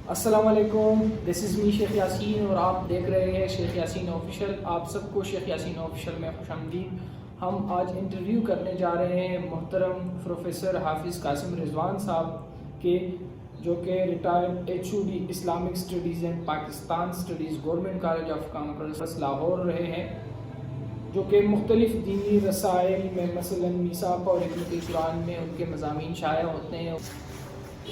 السلام علیکم، دس از می شیخ یاسین اور آپ دیکھ رہے ہیں شیخ یاسین آفیشیل۔ آپ سب کو شیخ یاسین آفیشیل میں خوش آمدید۔ ہم آج انٹرویو کرنے جا رہے ہیں محترم پروفیسر حافظ قاسم رضوان صاحب کے، جو کہ retired HOD Islamic studies and Pakistan studies government college of commerce Lahore رہے ہیں، جو کہ مختلف دینی رسائل میں مثلاً میثاق اور حکمت قرآن میں ان کے مضامین شائع ہوتے ہیں۔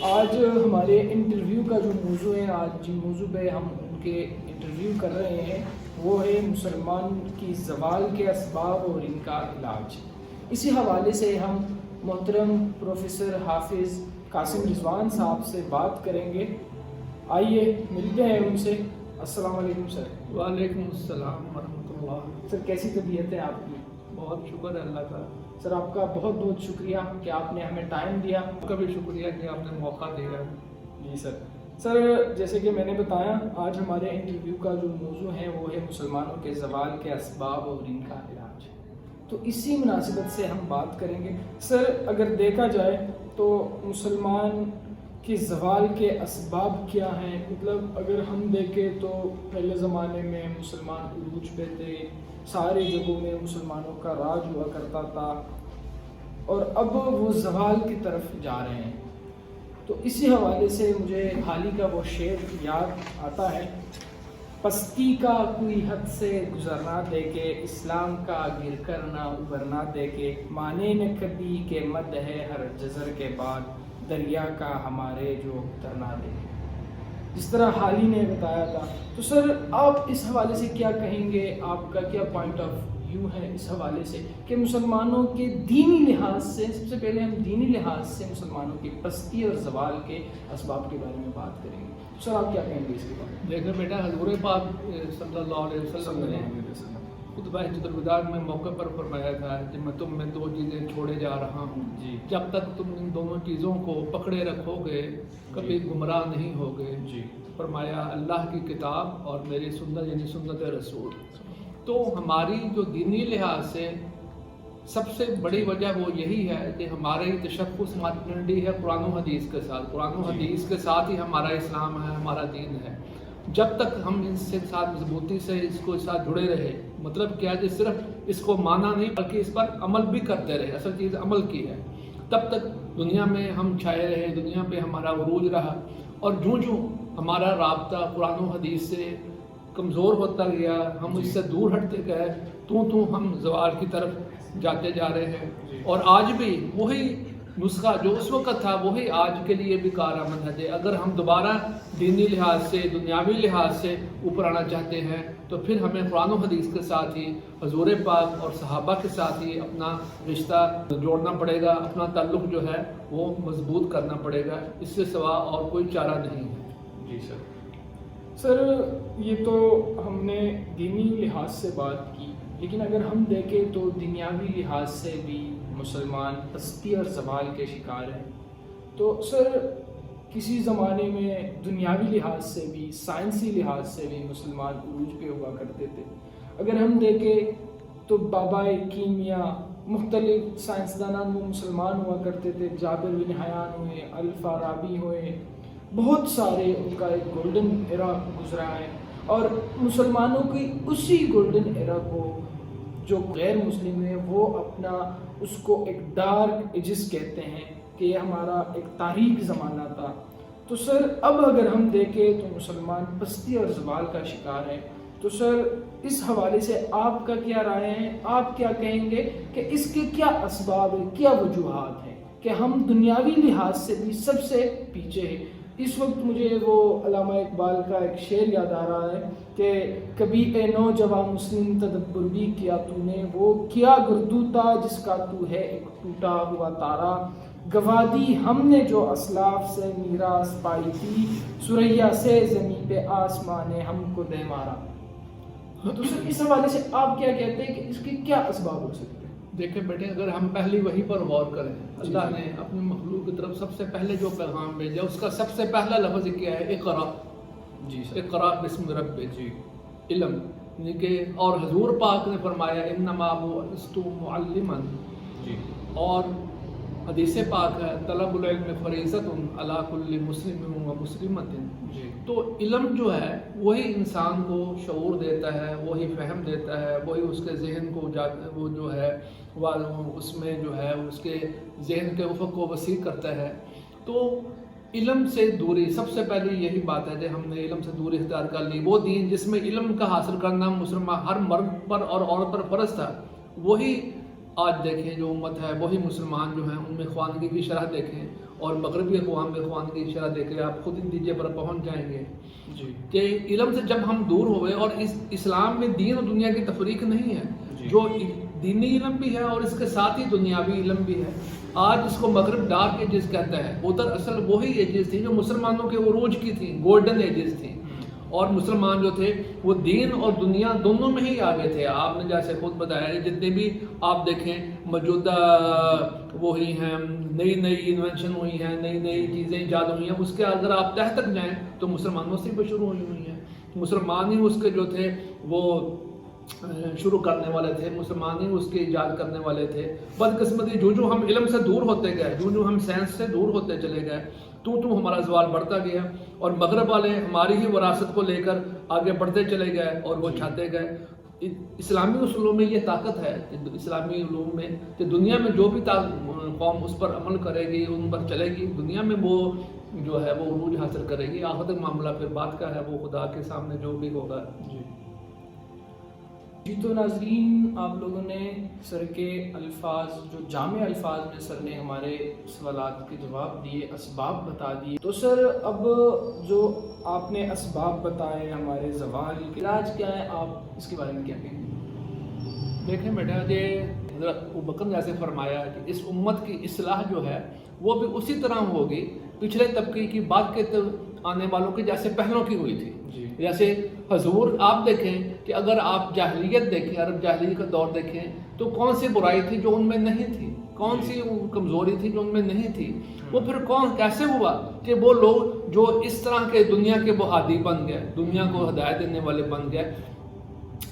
آج ہمارے انٹرویو کا جو موضوع ہے، آج جن موضوع پہ ہم ان کے انٹرویو کر رہے ہیں وہ ہے مسلمان کی زوال کے اسباب اور ان کا علاج۔ اسی حوالے سے ہم محترم پروفیسر حافظ قاسم رضوان صاحب سے بات کریں گے۔ آئیے ملتے ہیں ان سے۔ السلام علیکم سر۔ وعلیکم السلام ورحمۃ اللہ۔ سر کیسی طبیعت ہے آپ کی؟ بہت شکر ہے اللہ کا۔ سر آپ کا بہت بہت شکریہ کہ آپ نے ہمیں ٹائم دیا۔ آپ کا بھی شکریہ کہ آپ نے موقع دیا۔ جی سر۔ سر جیسے کہ میں نے بتایا، آج ہمارے انٹرویو کا جو موضوع ہے وہ ہے مسلمانوں کے زوال کے اسباب اور ان کا علاج، تو اسی مناسبت سے ہم بات کریں گے۔ سر اگر دیکھا جائے تو مسلمان کے زوال کے اسباب کیا ہیں؟ مطلب اگر ہم دیکھیں تو پہلے زمانے میں مسلمان عروج پہ تھے، سارے جگہوں میں مسلمانوں کا راج ہوا کرتا تھا، اور اب وہ زوال کی طرف جا رہے ہیں۔ تو اسی حوالے سے مجھے حال ہی کا وہ شعر یاد آتا ہے، پستی کا کوئی حد سے گزرنا دے کے، اسلام کا گر کر نہ ابھرنا دے کے، مانے نہ کبھی کہ مد ہے ہر جزر کے بعد، دریا کا ہمارے جو اترنا دے، جس طرح حال ہی نے بتایا تھا۔ تو سر آپ اس حوالے سے کیا کہیں گے؟ آپ کا کیا پوائنٹ آف ویو ہے اس حوالے سے کہ مسلمانوں کے دینی لحاظ سے، سب سے پہلے ہم دینی لحاظ سے مسلمانوں کی پستی اور زوال کے اسباب کے بارے میں بات کریں گے۔ سر آپ کیا کہیں گے اس کے بارے میں؟ دیکھیں بیٹا، حضور پاک صلی اللہ علیہ وسلم نے خطبہ حجۃ الوداع میں موقع پر فرمایا تھا کہ میں تم میں دو چیزیں چھوڑے جا رہا ہوں، جی، جب تک تم ان دونوں چیزوں کو پکڑے رکھو گے کبھی گمراہ نہیں ہوگے۔ جی، فرمایا اللہ کی کتاب اور میری سنت، یعنی سنت رسول۔ تو ہماری جو دینی لحاظ سے سب سے بڑی وجہ وہ یہی ہے کہ ہماری تشخص مانڈی ہے قرآن و حدیث کے ساتھ، قرآن و حدیث کے ساتھ ہی ہمارا اسلام ہے، ہمارا دین ہے۔ جب تک ہم اس سے ساتھ مضبوطی سے اس کو ساتھ جڑے رہے، مطلب کیا کہ صرف اس کو مانا نہیں بلکہ اس پر عمل بھی کرتے رہے، اصل چیز عمل کی ہے، تب تک دنیا میں ہم چھائے رہے، دنیا پہ ہمارا عروج رہا۔ اور جوں ہمارا رابطہ قرآن و حدیث سے کمزور ہوتا گیا، ہم اس سے دور ہٹتے گئے، تو ہم زوال کی طرف جاتے جا رہے ہیں۔ اور آج بھی وہی نسخہ جو اس وقت تھا وہی آج کے لیے بھی کارآمد ہے۔ اگر ہم دوبارہ دینی لحاظ سے، دنیاوی لحاظ سے اوپر آنا چاہتے ہیں تو پھر ہمیں قرآن و حدیث کے ساتھ ہی، حضور پاک اور صحابہ کے ساتھ ہی اپنا رشتہ جوڑنا پڑے گا، اپنا تعلق جو ہے وہ مضبوط کرنا پڑے گا، اس سے سوا اور کوئی چارہ نہیں ہے۔ جی سر۔ سر یہ تو ہم نے دینی لحاظ سے بات کی، لیکن اگر ہم دیکھیں تو دنیاوی لحاظ سے بھی مسلمان پستی اور زوال کے شکار ہیں۔ تو سر کسی زمانے میں دنیاوی لحاظ سے بھی، سائنسی لحاظ سے بھی مسلمان عروج پہ ہوا کرتے تھے۔ اگر ہم دیکھیں تو بابائے کیمیا، مختلف سائنسدانان وہ مسلمان ہوا کرتے تھے، جابر بن حیان ہوئے، الفارابی ہوئے، بہت سارے، ان کا ایک گولڈن ایرا گزرا ہے۔ اور مسلمانوں کی اسی گولڈن ایرا کو جو غیر مسلم ہیں وہ اپنا اس کو ایک ڈارک ایجز کہتے ہیں کہ یہ ہمارا ایک تاریک زمانہ تھا۔ تو سر اب اگر ہم دیکھیں تو مسلمان پستی اور زوال کا شکار ہے۔ تو سر اس حوالے سے آپ کا کیا رائے ہے؟ آپ کیا کہیں گے کہ اس کے کیا اسباب ہیں، کیا وجوہات ہیں کہ ہم دنیاوی لحاظ سے بھی سب سے پیچھے ہیں؟ اس وقت مجھے وہ علامہ اقبال کا ایک شعر یاد آ رہا ہے کہ کبھی اے نوجوان مسلم تدبر بھی کیا تو نے، وہ کیا گردو تھا جس کا تو ہے ایک ٹوٹا ہوا تارا، گوادی ہم نے جو اسلاف سے میراث پائی تھی، سریا سے زمین پہ آسمان نے ہم کو دے مارا۔ تو سر اس حوالے سے آپ کیا کہتے ہیں کہ اس کے کیا اسباب ہو سکتے ہیں؟ دیکھیں بیٹے، اگر ہم پہلی وحی پر غور کریں، اللہ نے اپنی مخلوق کی طرف سب سے پہلے جو پیغام بھیجا اس کا سب سے پہلا لفظ کیا ہے؟ اقرا۔ جی سر۔ اقرا بسم ربک، جی، علم، یعنی کہ اور حضور پاک نے فرمایا انما بعثت معلما، جی، اور حدیث پاک ہے طلب العلم فریضۃ علی کل مسلم و مسلمۃ. جی. تو علم جو ہے وہی انسان کو شعور دیتا ہے، وہی فہم دیتا ہے، وہی اس کے ذہن کو وہ جو ہے اس میں جو ہے اس کے ذہن کے افق کو وسیع کرتا ہے. تو علم سے دوری سب سے پہلے یہی بات ہے کہ ہم نے علم سے دوری اختیار کر لی. وہ دین جس میں علم کا حاصل کرنا مسلمان ہر مرد پر اور عورت پر فرض تھا، وہی آج دیکھیں جو امت ہے، وہی مسلمان جو ہیں ان میں خوانگی کی شرح دیکھیں اور مغربی اقوام میں خوانگی کی شرح دیکھیں، آپ خود نتیجے پر پہنچ جائیں گے. جی. کہ علم سے جب ہم دور ہوئے، اور اسلام میں دین اور دنیا کی تفریق نہیں ہے. جی. جو دینی علم بھی ہے اور اس کے ساتھ ہی دنیاوی علم بھی ہے. آج اس کو مغرب ڈارک ایجز کہتا ہے، ادھر اصل وہی ایجز تھی جو مسلمانوں کے عروج کی تھیں، گولڈن ایجز تھیں. اور مسلمان جو تھے وہ دین اور دنیا دونوں میں ہی آگے تھے. آپ نے جیسے خود بتایا جتنے بھی آپ دیکھیں موجودہ وہی ہیں، نئی نئی انوینشن ہوئی ہیں، نئی نئی چیزیں ایجاد ہوئی ہیں، اس کے اگر آپ تہ تک جائیں تو مسلمانوں سے بھی شروع ہوئی ہیں. مسلمان ہی اس کے جو تھے وہ شروع کرنے والے تھے، مسلمان ہی اس کے ایجاد کرنے والے تھے. بدقسمتی جو ہم علم سے دور ہوتے گئے، جو ہم سائنس سے دور ہوتے چلے گئے، تو ہمارا زوال بڑھتا گیا. اور مغرب والے ہماری ہی وراثت کو لے کر آگے بڑھتے چلے گئے اور وہ چھاتے گئے. اسلامی اصولوں میں یہ طاقت ہے، اسلامی علوم میں کہ دنیا میں جو بھی قوم اس پر عمل کرے گی، ان پر چلے گی، دنیا میں وہ جو ہے وہ عروج حاصل کرے گی. آخر معاملہ پھر بات کا ہے، وہ خدا کے سامنے جو بھی ہوگا. جی تو ناظرین، آپ لوگوں نے سر کے الفاظ، جو جامع الفاظ میں سر نے ہمارے سوالات کے جواب دیے، اسباب بتا دیے. تو سر اب جو آپ نے اسباب بتائے ہمارے زوال کے، علاج کیا ہے، آپ اس کے بارے میں کیا کہیں گے؟ دیکھیں بیٹا، یہ حضرت ابوبکر نے ایسے فرمایا کہ اس امت کی اصلاح جو ہے وہ بھی اسی طرح ہوگی پچھلے طبقے کی بعد کے آنے والوں کی جیسے پہلوں کی ہوئی تھی. جی. جیسے حضور آپ دیکھیں کہ اگر آپ جاہلیت دیکھیں، عرب جاہلیت کا دور دیکھیں، تو کون سی برائی تھی جو ان میں نہیں تھی، کون سی کمزوری تھی جو ان میں نہیں تھی. وہ پھر کیسے ہوا کہ وہ لوگ جو اس طرح کے دنیا کے وہ ہادی بن گئے، دنیا کو ہدایت دینے والے بن گئے.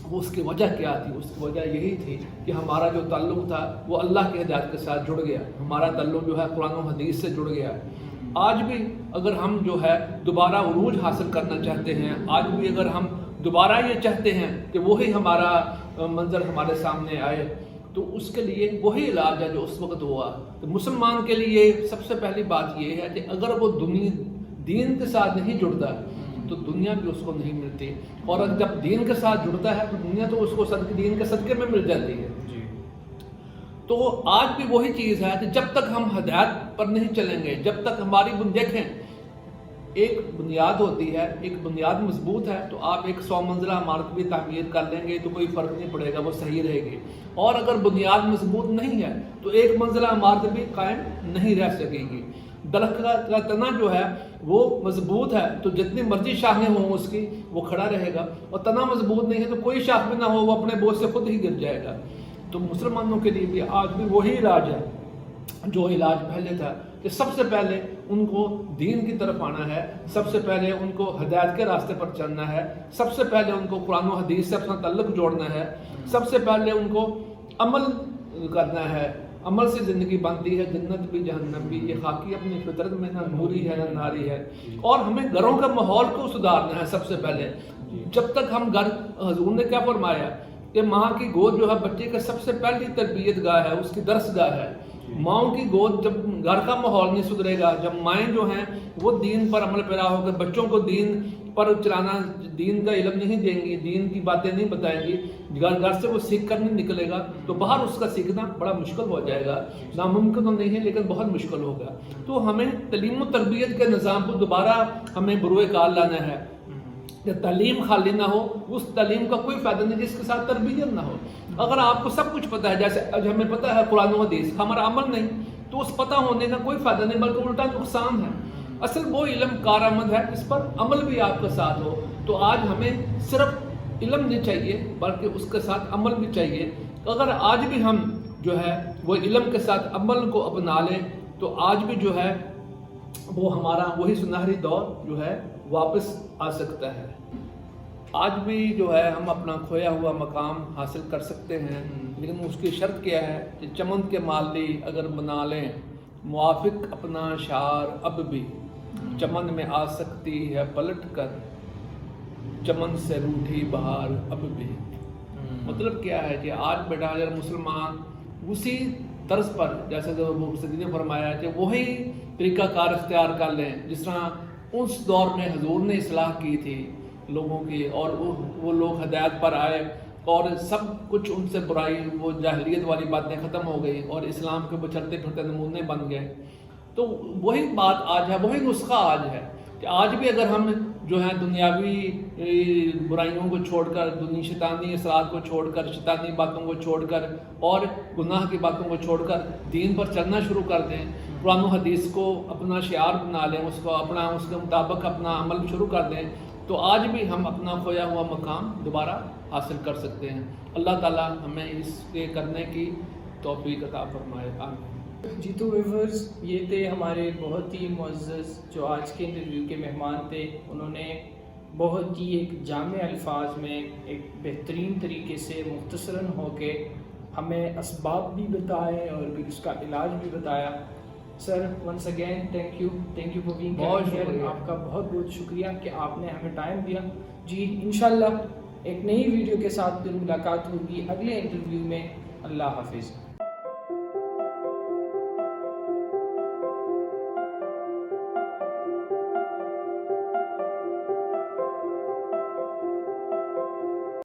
وہ اس کی وجہ کیا تھی؟ اس کی وجہ یہی تھی کہ ہمارا جو تعلق تھا وہ اللہ کی ہدایت کے ساتھ جڑ گیا، ہمارا تعلق جو ہے قرآن و حدیث سے جڑ گیا. آج بھی اگر ہم جو ہے دوبارہ عروج حاصل کرنا چاہتے ہیں، آج بھی اگر ہم دوبارہ یہ چاہتے ہیں کہ وہی ہمارا منظر ہمارے سامنے آئے، تو اس کے لیے وہی علاج ہے جو اس وقت ہوا. تو مسلمان کے لیے سب سے پہلی بات یہ ہے کہ اگر وہ دین کے ساتھ نہیں جڑتا تو دنیا بھی اس کو نہیں ملتی، اور جب دین کے ساتھ جڑتا ہے تو دنیا تو اس کو دین کے صدقے میں مل جاتی ہے. تو آج بھی وہی چیز ہے کہ جب تک ہم ہدایت پر نہیں چلیں گے، جب تک ہماری دیکھیں ایک بنیاد ہوتی ہے، ایک بنیاد مضبوط ہے تو آپ ایک 100 منزلہ عمارت بھی تعمیر کر لیں گے تو کوئی فرق نہیں پڑے گا، وہ صحیح رہے گی. اور اگر بنیاد مضبوط نہیں ہے تو 1 منزلہ عمارت بھی قائم نہیں رہ سکے گی. درخت کا تنا جو ہے وہ مضبوط ہے تو جتنی مرضی شاخیں ہوں اس کی وہ کھڑا رہے گا، اور تنا مضبوط نہیں ہے تو کوئی شاخ بھی نہ ہو وہ اپنے بوجھ سے خود ہی گر جائے گا. تو مسلمانوں کے لیے بھی آج بھی وہی علاج ہے جو علاج پہلے تھا کہ سب سے پہلے ان کو دین کی طرف آنا ہے، سب سے پہلے ان کو ہدایت کے راستے پر چلنا ہے، سب سے پہلے ان کو قرآن و حدیث سے اپنا تعلق جوڑنا ہے، سب سے پہلے ان کو عمل کرنا ہے. عمل سے زندگی بنتی ہے، جنت بھی جہنم بھی. یہ خاکی اپنی فطرت میں نہ نوری ہے نہ ناری ہے. اور ہمیں گھروں کا ماحول کو سدھارنا ہے سب سے پہلے. جب تک ہم حضور نے کیا فرمایا کہ ماں کی گود جو ہے بچے کا سب سے پہلی تربیت گاہ ہے، اس کی درس گاہ ہے. ماؤں کی گود جب گھر کا ماحول نہیں سدھرے گا، جب مائیں جو ہیں وہ دین پر عمل پیرا ہو کر بچوں کو دین پر چلانا، دین کا علم نہیں دیں گی، دین کی باتیں نہیں بتائیں گی، گھر سے وہ سیکھ کر نہیں نکلے گا تو باہر اس کا سیکھنا بڑا مشکل ہو جائے گا. ناممکن تو نہیں ہے لیکن بہت مشکل ہوگا. تو ہمیں تعلیم و تربیت کے نظام کو دوبارہ ہمیں بروئے کار لانا ہے. جب تعلیم خالی نہ ہو اس تعلیم کا کوئی فائدہ نہیں جس کے ساتھ تربیت نہ ہو. اگر آپ کو سب کچھ پتہ ہے، جیسے آج ہمیں پتہ ہے قرآن و حدیث، ہمارا عمل نہیں، تو اس پتہ ہونے کا کوئی فائدہ نہیں بلکہ الٹا نقصان ہے. اصل وہ علم کارآمد ہے اس پر عمل بھی آپ کا ساتھ ہو. تو آج ہمیں صرف علم نہیں چاہیے بلکہ اس کے ساتھ عمل بھی چاہیے. اگر آج بھی ہم جو ہے وہ علم کے ساتھ عمل کو اپنا لیں تو آج بھی جو ہے وہ ہمارا وہی سنہری دور جو ہے واپس آ سکتا ہے. آج بھی جو ہے ہم اپنا کھویا ہوا مقام حاصل کر سکتے ہیں، لیکن اس کی شرط کیا ہے کہ چمن کے مالی اگر بنا لیں موافق اپنا شعر اب بھی چمن میں آ سکتی ہے پلٹ کر، چمن سے روٹھی بہار اب بھی۔ مطلب کیا ہے کہ آج بیٹا اگر مسلمان اسی طرز پر جیسے جو مفسدی نے فرمایا کہ وہی طریقہ کار اختیار کر لیں جس طرح اس دور میں حضور نے اصلاح کی تھی لوگوں کی، اور وہ لوگ ہدایت پر آئے اور سب کچھ ان سے برائی وہ جاہلیت والی باتیں ختم ہو گئی اور اسلام کے چلتے پھرتے نمونے بن گئے، تو وہی بات آج ہے، وہی نسخہ آج ہے کہ آج بھی اگر ہم جو ہے دنیاوی برائیوں کو چھوڑ کر، شیطانی اثرات کو چھوڑ کر، شیطانی باتوں کو چھوڑ کر اور گناہ کی باتوں کو چھوڑ کر دین پر چلنا شروع کر دیں، قرآن و حدیث کو اپنا شعار بنا لیں، اس کے مطابق اپنا عمل شروع کر دیں، تو آج بھی ہم اپنا کھویا ہوا مقام دوبارہ حاصل کر سکتے ہیں۔ اللہ تعالیٰ ہمیں اس کے کرنے کی توفیق عطا فرمائے، آمین۔ جی تو ویورز، یہ تھے ہمارے بہت ہی معزز جو آج کے انٹرویو کے مہمان تھے۔ انہوں نے بہت ہی ایک جامع الفاظ میں ایک بہترین طریقے سے مختصراً ہو کے ہمیں اسباب بھی بتائے اور پھر اس کا علاج بھی بتایا۔ Sir once again thank you for being here. آپ کا بہت بہت شکریہ کہ آپ نے ہمیں ٹائم دیا۔ جی انشاءاللہ ایک نئی ویڈیو کے ساتھ پھر ملاقات ہوگی اگلے انٹرویو میں۔ اللہ حافظ۔